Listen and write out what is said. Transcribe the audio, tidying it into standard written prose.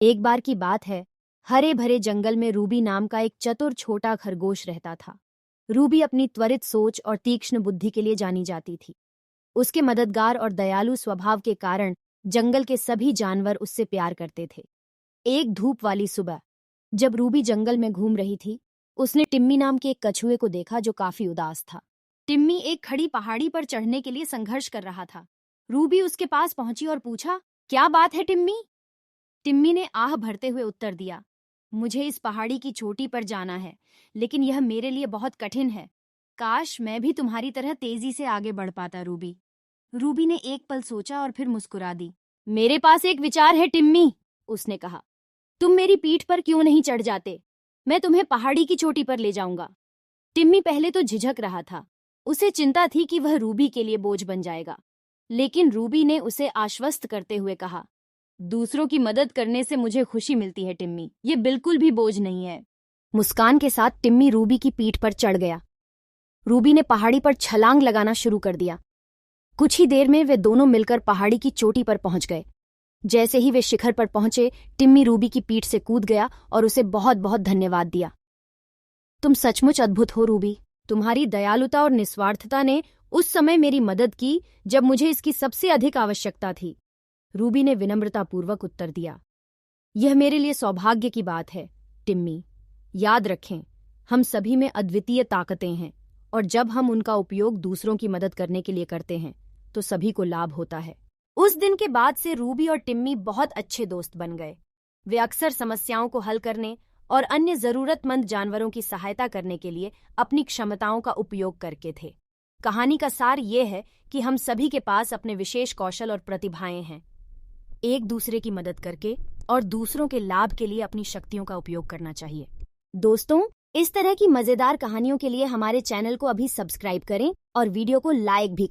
एक बार की बात है, हरे भरे जंगल में रूबी नाम का एक चतुर छोटा खरगोश रहता था। रूबी अपनी त्वरित सोच और तीक्ष्ण बुद्धि के लिए जानी जाती थी। उसके मददगार और दयालु स्वभाव के कारण जंगल के सभी जानवर उससे प्यार करते थे। एक धूप वाली सुबह, जब रूबी जंगल में घूम रही थी, उसने टिम्मी नाम के एक कछुए को देखा जो काफी उदास था। टिम्मी एक खड़ी पहाड़ी पर चढ़ने के लिए संघर्ष कर रहा था। रूबी उसके पास पहुंची और पूछा, क्या बात है टिम्मी? टिम्मी ने आह भरते हुए उत्तर दिया, मुझे इस पहाड़ी की चोटी पर जाना है, लेकिन यह मेरे लिए बहुत कठिन है। काश मैं भी तुम्हारी तरह तेजी से आगे बढ़ पाता। रूबी रूबी ने एक पल सोचा और फिर मुस्कुरा दी। मेरे पास एक विचार है टिम्मी, उसने कहा। तुम मेरी पीठ पर क्यों नहीं चढ़ जाते? मैं तुम्हें पहाड़ी की चोटी पर ले जाऊंगा। टिम्मी पहले तो झिझक रहा था। उसे चिंता थी कि वह रूबी के लिए बोझ बन जाएगा, लेकिन रूबी ने उसे आश्वस्त करते हुए कहा, दूसरों की मदद करने से मुझे खुशी मिलती है टिम्मी, ये बिल्कुल भी बोझ नहीं है। मुस्कान के साथ टिम्मी रूबी की पीठ पर चढ़ गया। रूबी ने पहाड़ी पर छलांग लगाना शुरू कर दिया। कुछ ही देर में वे दोनों मिलकर पहाड़ी की चोटी पर पहुंच गए। जैसे ही वे शिखर पर पहुंचे, टिम्मी रूबी की पीठ से कूद गया और उसे बहुत बहुत धन्यवाद दिया। तुम सचमुच अद्भुत हो रूबी। तुम्हारी दयालुता और निस्वार्थता ने उस समय मेरी मदद की जब मुझे इसकी सबसे अधिक आवश्यकता थी। रूबी ने विनम्रतापूर्वक उत्तर दिया, यह मेरे लिए सौभाग्य की बात है टिम्मी। याद रखें, हम सभी में अद्वितीय ताकतें हैं और जब हम उनका उपयोग दूसरों की मदद करने के लिए करते हैं तो सभी को लाभ होता है। उस दिन के बाद से रूबी और टिम्मी बहुत अच्छे दोस्त बन गए। वे अक्सर समस्याओं को हल करने और अन्य जरूरतमंद जानवरों की सहायता करने के लिए अपनी क्षमताओं का उपयोग करते थे। कहानी का सार ये है कि हम सभी के पास अपने विशेष कौशल और प्रतिभाएं हैं। एक दूसरे की मदद करके और दूसरों के लाभ के लिए अपनी शक्तियों का उपयोग करना चाहिए। दोस्तों, इस तरह की मजेदार कहानियों के लिए हमारे चैनल को अभी सब्सक्राइब करें और वीडियो को लाइक भी